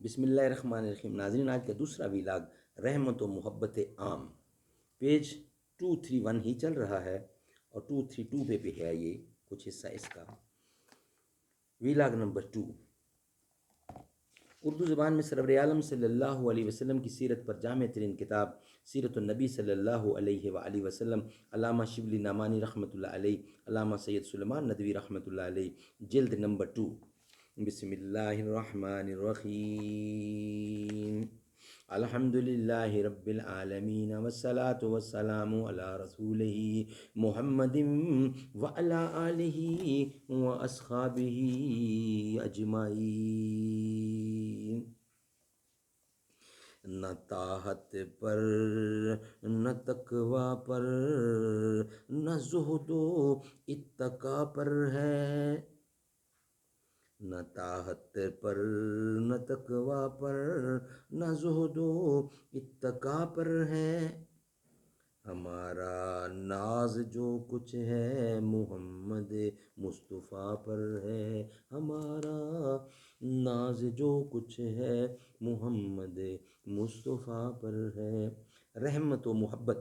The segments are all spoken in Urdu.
بسم اللہ الرحمن الرحیم۔ ناظرین، آج کا دوسرا ویلاگ رحمت و محبت عام، پیج 231 ہی چل رہا ہے اور 232 پہ بھی ہے یہ کچھ حصہ اس کا۔ ویلاگ نمبر 2 اردو زبان میں سرور عالم صلی اللہ علیہ وسلم کی سیرت پر جامع ترین کتاب سیرت النبی صلی اللہ علیہ وآلہ وسلم، علامہ شبلی نعمانی رحمۃ اللہ علیہ، علامہ سید سلیمان ندوی رحمۃ اللہ علیہ، جلد نمبر 2۔ بسم اللہ الرحمن الرحیم۔ الحمد للہ رب العالمین والصلاة والسلام علی رسولہ محمد وعلی آلہ واصحابہ اجمعین۔ نہ طاعت پر نہ تقوی پر نہ زہد و اتقا پر ہے، نہ طاعت پر نہ تقوی پر نہ زہد و اتقا پر ہے، ہمارا ناز جو کچھ ہے محمد مصطفیٰ پر ہے، ہمارا ناز جو کچھ ہے محمد مصطفیٰ پر ہے۔ رحمت و محبت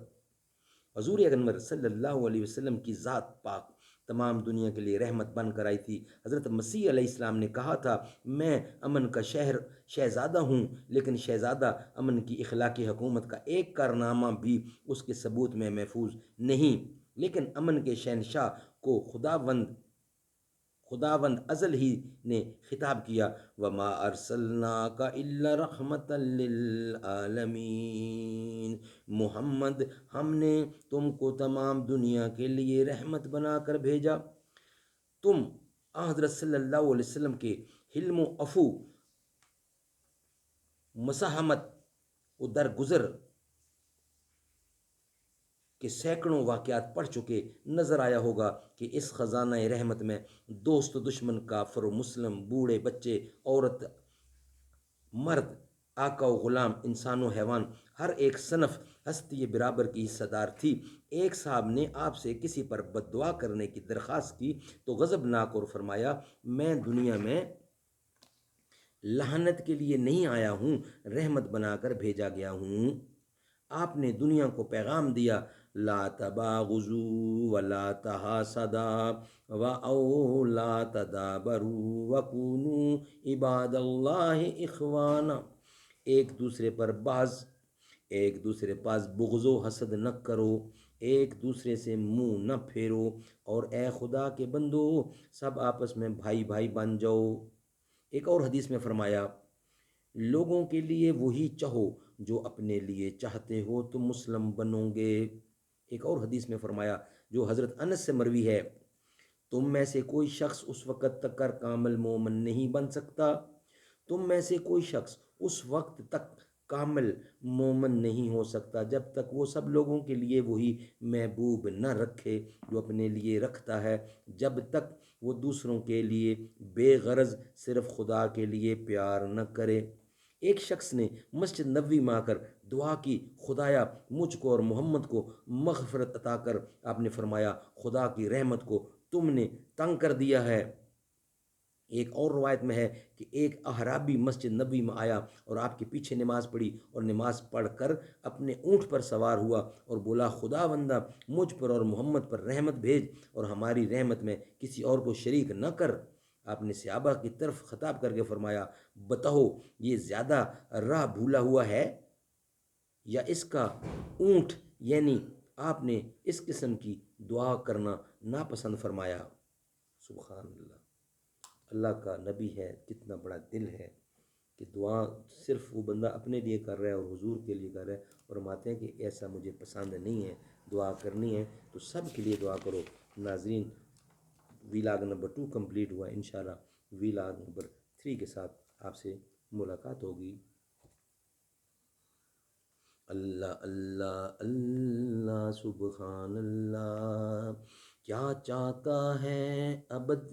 حضور اکرم صلی اللہ علیہ وسلم کی ذات پاک تمام دنیا کے لیے رحمت بن کر آئی تھی۔ حضرت مسیح علیہ السلام نے کہا تھا، میں امن کا شہزادہ ہوں، لیکن شہزادہ امن کی اخلاقی حکومت کا ایک کارنامہ بھی اس کے ثبوت میں محفوظ نہیں، لیکن امن کے شہنشاہ کو خداوند ازل ہی نے خطاب کیا، وَمَا أَرْسَلْنَاكَ إِلَّا رَحْمَةً لِّلْعَالَمِينَ، محمد ہم نے تم کو تمام دنیا کے لیے رحمت بنا کر بھیجا۔ تم حضرت صلی اللہ علیہ وسلم کے حلم و عفو، مساہمت و درگزر کے سینکڑوں واقعات پڑھ چکے، نظر آیا ہوگا کہ اس خزانہ رحمت میں دوست و دشمن، کافر و مسلم، بوڑھے بچے، عورت مرد، آقا و غلام، انسان و حیوان، ہر ایک صنف ہستی برابر کی حصہ دار تھی۔ ایک صاحب نے آپ سے کسی پر بد دعا کرنے کی درخواست کی تو غضبناک اور فرمایا، میں دنیا میں لعنت کے لیے نہیں آیا ہوں، رحمت بنا کر بھیجا گیا ہوں۔ آپ نے دنیا کو پیغام دیا، لا تباغضوا ولا تحاسدوا ولا تدابروا وكونوا عباد اللہ اخوانا، ایک دوسرے پر بغض و حسد نہ کرو، ایک دوسرے سے منہ نہ پھیرو، اور اے خدا کے بندو سب آپس میں بھائی بھائی بن جاؤ۔ ایک اور حدیث میں فرمایا، لوگوں کے لیے وہی چاہو جو اپنے لیے چاہتے ہو تو مسلم بنو گے۔ ایک اور حدیث میں فرمایا جو حضرت انس سے مروی ہے، تم میں سے کوئی شخص اس وقت تک کامل مومن نہیں بن سکتا، تم میں سے کوئی شخص اس وقت تک کامل مومن نہیں ہو سکتا جب تک وہ سب لوگوں کے لیے وہی محبوب نہ رکھے جو اپنے لیے رکھتا ہے، جب تک وہ دوسروں کے لیے بے غرض صرف خدا کے لیے پیار نہ کرے۔ ایک شخص نے مسجد نبوی میں آ کر دعا کی، خدایا مجھ کو اور محمد کو مغفرت عطا کر۔ آپ نے فرمایا، خدا کی رحمت کو تم نے تنگ کر دیا ہے۔ ایک اور روایت میں ہے کہ ایک اعرابی مسجد نبوی میں آیا اور آپ کے پیچھے نماز پڑھی اور نماز پڑھ کر اپنے اونٹ پر سوار ہوا اور بولا، خداوندہ مجھ پر اور محمد پر رحمت بھیج اور ہماری رحمت میں کسی اور کو شریک نہ کر۔ آپ نے صحابہ کی طرف خطاب کر کے فرمایا، بتاؤ یہ زیادہ راہ بھولا ہوا ہے یا اس کا اونٹ؟ یعنی آپ نے اس قسم کی دعا کرنا ناپسند فرمایا۔ سبحان اللہ، اللہ کا نبی ہے، کتنا بڑا دل ہے کہ دعا صرف وہ بندہ اپنے لیے کر رہا ہے اور حضور کے لیے کر رہا ہے، اور فرماتے ہیں کہ ایسا مجھے پسند نہیں ہے، دعا کرنی ہے تو سب کے لیے دعا کرو۔ ناظرین، ویلاگ نمبر 2 کمپلیٹ ہوا، انشاءاللہ ویلاگ نمبر 3 کے ساتھ آپ سے ملاقات ہوگی۔ اللہ اللہ اللہ سبحان اللہ، کیا چاہتا ہے ابد،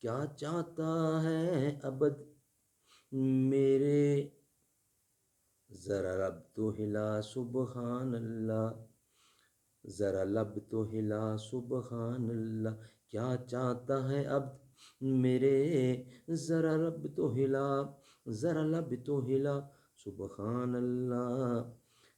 کیا چاہتا ہے ابد میرے، ذرا لب تو ہلا سبحان اللہ، ذرا لب تو ہلا سبحان اللہ، کیا چاہتا ہے اب میرے، ذرا لب تو ہلا ذرا لب تو ہلا سبحان اللہ،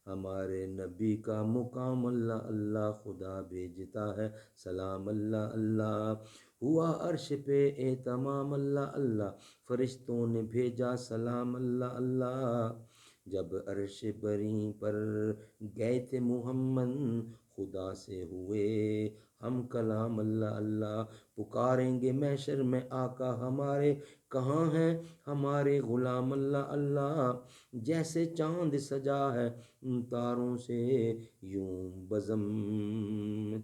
ہمارے نبی کا مقام اللہ اللہ خدا بھیجتا ہے سلام اللہ اللہ، ہوا عرش پہ اہتمام اللہ اللہ، فرشتوں نے بھیجا سلام اللہ اللہ، جب عرش بری پر گئے تھے محمد، خدا سے ہوئے ہم کلام اللہ اللہ، پکاریں گے محشر میں آقا ہمارے، کہاں ہیں ہمارے غلام اللہ اللہ، جیسے چاند سجا ہے ان تاروں سے، یوں بزم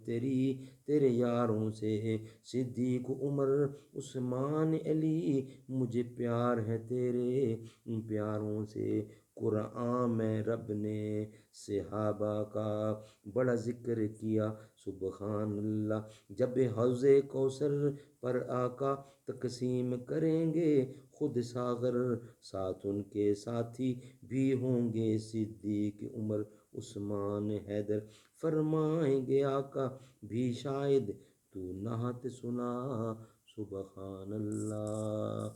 تیری تیرے یاروں سے، صدیق عمر عثمان علی، مجھے پیار ہے تیرے ان پیاروں سے، قرآن میں رب نے صحابہ کا بڑا ذکر کیا سبحان اللہ، جب حوض کوثر پر آقا تقسیم کریں گے خود ساغر، ساتھ ان کے ساتھی بھی ہوں گے صدیق عمر عثمان حیدر، فرمائیں گے آقا بھی شاید تو نعت سنا سبحان اللہ۔